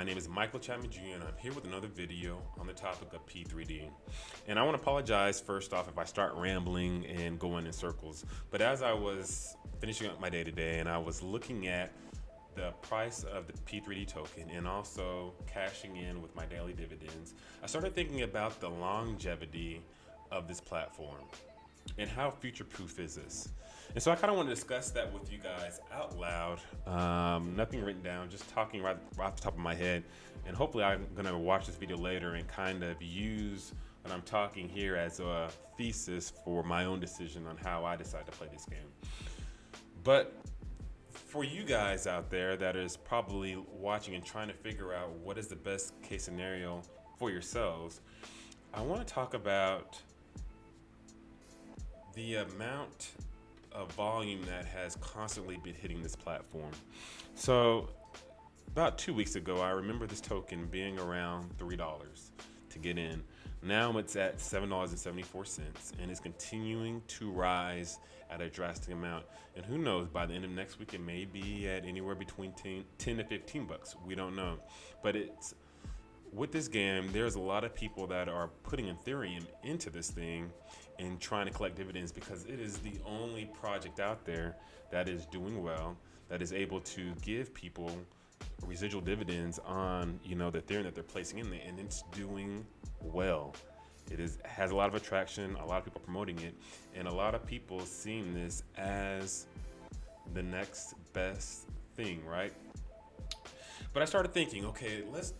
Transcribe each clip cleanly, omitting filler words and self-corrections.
name is Michael Chapman Jr. and I'm here with another video on the topic of P3D. And I want to apologize first off if I start rambling and going in circles. But as I was finishing up my day today and I was looking at the price of the P3D token and also cashing in with my daily dividends, I started thinking about the longevity of this platform and how future-proof is this. And so I kind of want to discuss that with you guys out loud. Nothing written down, just talking right off the top of my head. And hopefully I'm going to watch this video later and kind of use what I'm talking here as a thesis for my own decision on how I decide to play this game. But for you guys out there that is probably watching and trying to figure out what is the best case scenario for yourselves, I want to talk about the amount of volume that has constantly been hitting this platform. So about 2 weeks ago, I remember this token being around $3 to get in. Now it's at $7.74 and it's continuing to rise at a drastic amount. And who knows, by the end of next week, it may be at anywhere between 10 to 15 bucks. We don't know. But it's with this game, there's a lot of people that are putting Ethereum into this thing and trying to collect dividends because it is the only project out there that is doing well, that is able to give people residual dividends on, the Ethereum that they're placing in there, and it's doing well. Has a lot of attraction, a lot of people promoting it, and a lot of people seeing this as the next best thing, right? But I started thinking, okay, let's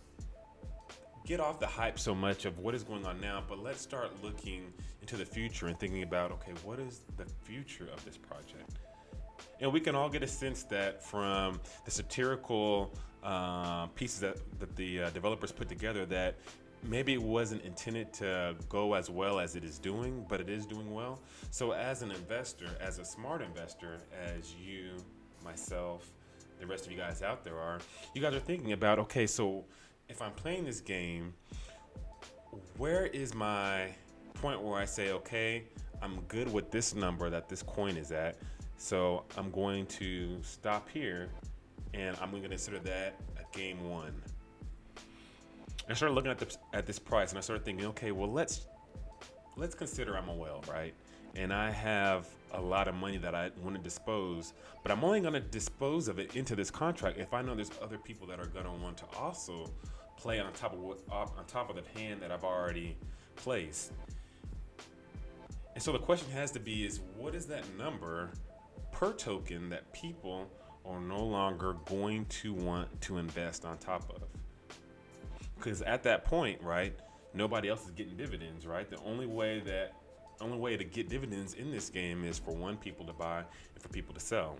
get off the hype so much of what is going on now, but let's start looking into the future and thinking about, okay, what is the future of this project? And we can all get a sense that from the satirical pieces that the developers put together, that maybe it wasn't intended to go as well as it is doing, but it is doing well. So as an investor, as a smart investor, as you, myself, the rest of you guys out there are, you guys are thinking about, okay, so if I'm playing this game, where is my point where I say, okay, I'm good with this number that this coin is at, so I'm going to stop here and I'm going to consider that a game one. I started looking at this price and I started thinking, okay, well, let's consider I'm a whale, right? And I have a lot of money that I want to dispose, but I'm only going to dispose of it into this contract if I know there's other people that are going to want to also play on top of the hand that I've already placed. And so the question has to be is, what is that number per token that people are no longer going to want to invest on top of? Because at that point, right, nobody else is getting dividends, right? The only way to get dividends in this game is for people to buy and for people to sell.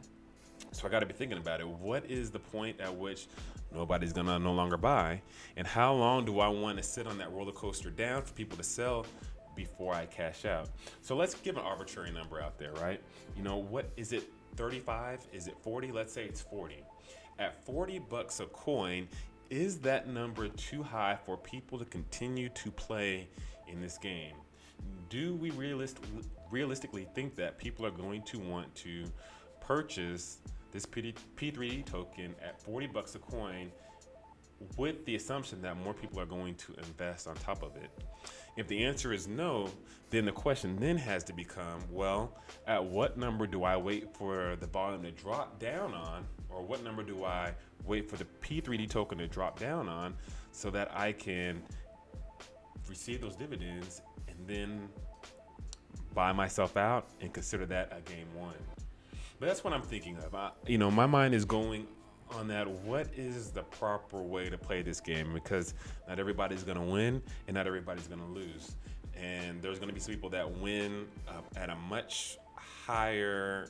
So I got to be thinking about it. What is the point at which nobody's gonna no longer buy, and how long do I want to sit on that roller coaster down for people to sell before I cash out? So let's give an arbitrary number out there, right? What is it? 35? Is it 40? Let's say it's 40. At 40 bucks a coin, is that number too high for people to continue to play in this game? Do we realistically think that people are going to want to purchase this P3D token at 40 bucks a coin with the assumption that more people are going to invest on top of it? If the answer is no, then the question then has to become, well, at what number do I wait for the volume to drop down on, or what number do I wait for the P3D token to drop down on so that I can receive those dividends and then buy myself out and consider that a game one? But that's what I'm thinking of. My mind is going on that. What is the proper way to play this game? Because not everybody's going to win and not everybody's going to lose. And there's going to be some people that win at a much higher,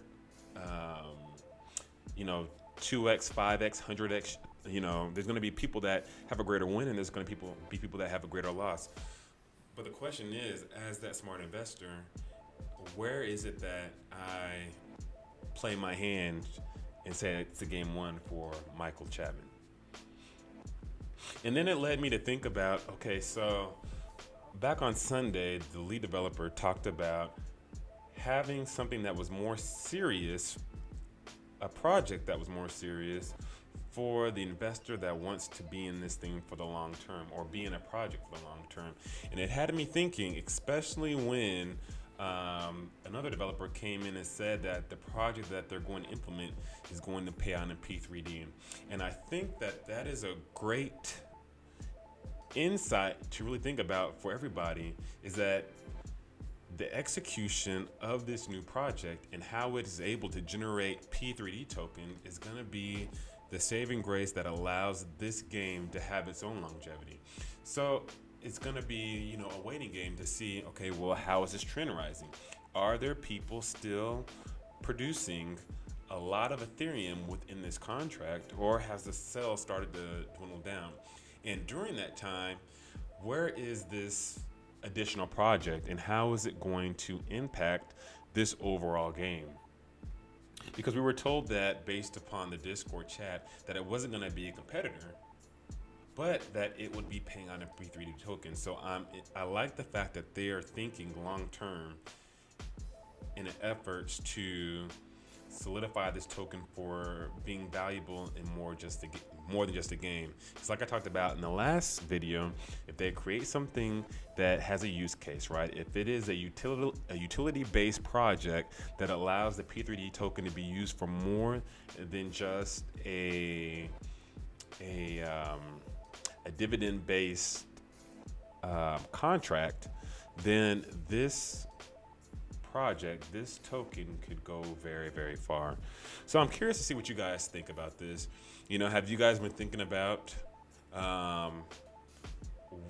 2x, 5x, 100x. There's going to be people that have a greater win and there's going to be people that have a greater loss. But the question is, as that smart investor, where is it that I play my hand and say it's a game one for Michael Chapman? And then it led me to think about, okay, so back on Sunday, the lead developer talked about having something that was more serious, a project that was more serious for the investor that wants to be in this thing for the long term, or be in a project for the long term. And it had me thinking, especially when another developer came in and said that the project that they're going to implement is going to pay out in P3D. And I think that that is a great insight to really think about for everybody, is that the execution of this new project and how it is able to generate P3D token is going to be the saving grace that allows this game to have its own longevity. So it's going to be, you know, a waiting game to see, okay, well, how is this trend rising? Are there people still producing a lot of Ethereum within this contract, or has the sell started to dwindle down? And during that time, where is this additional project and how is it going to impact this overall game? Because we were told that, based upon the Discord chat, that it wasn't going to be a competitor, but that it would be paying on a P3D token. So I like the fact that they are thinking long term in an efforts to solidify this token for being valuable in more than just a game. It's like I talked about in the last video, if they create something that has a use case, right? If it is a utility-based project that allows the P3D token to be used for more than just a dividend-based contract, then this project, this token could go very, very far. So I'm curious to see what you guys think about this. You know, have you guys been thinking about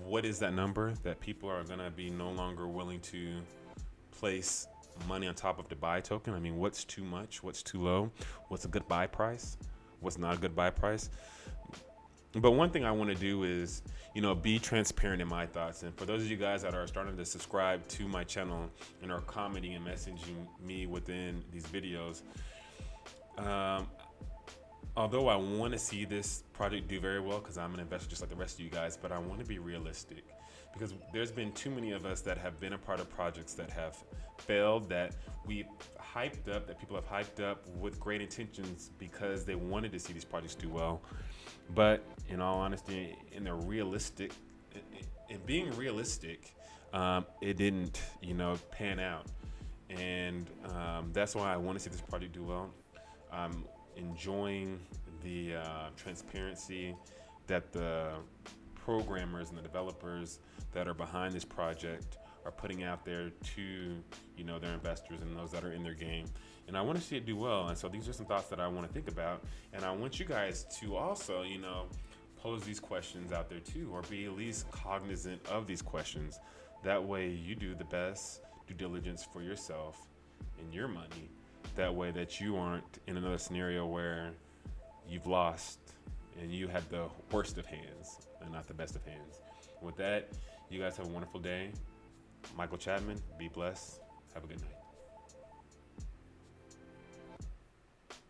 what is that number that people are going to be no longer willing to place money on top of the buy token? I mean, what's too much? What's too low? What's a good buy price? What's not a good buy price? But one thing I want to do is, you know, be transparent in my thoughts. And for those of you guys that are starting to subscribe to my channel and are commenting and messaging me within these videos, although I want to see this project do very well, because I'm an investor just like the rest of you guys, but I want to be realistic, because there's been too many of us that have been a part of projects that have failed, that we've hyped up, that people have hyped up with great intentions because they wanted to see these projects do well. But in all honesty, in being realistic, it didn't, you know, pan out. And that's why I want to see this project do well. I'm enjoying the transparency that the programmers and the developers that are behind this project are putting out there to, you know, their investors and those that are in their game. And I want to see it do well. And so these are some thoughts that I want to think about. And I want you guys to also, you know, pose these questions out there too, or be at least cognizant of these questions. That way you do the best due diligence for yourself and your money. That way that you aren't in another scenario where you've lost and you had the worst of hands and not the best of hands. With that, you guys have a wonderful day. Michael Chapman, be blessed. Have a good night.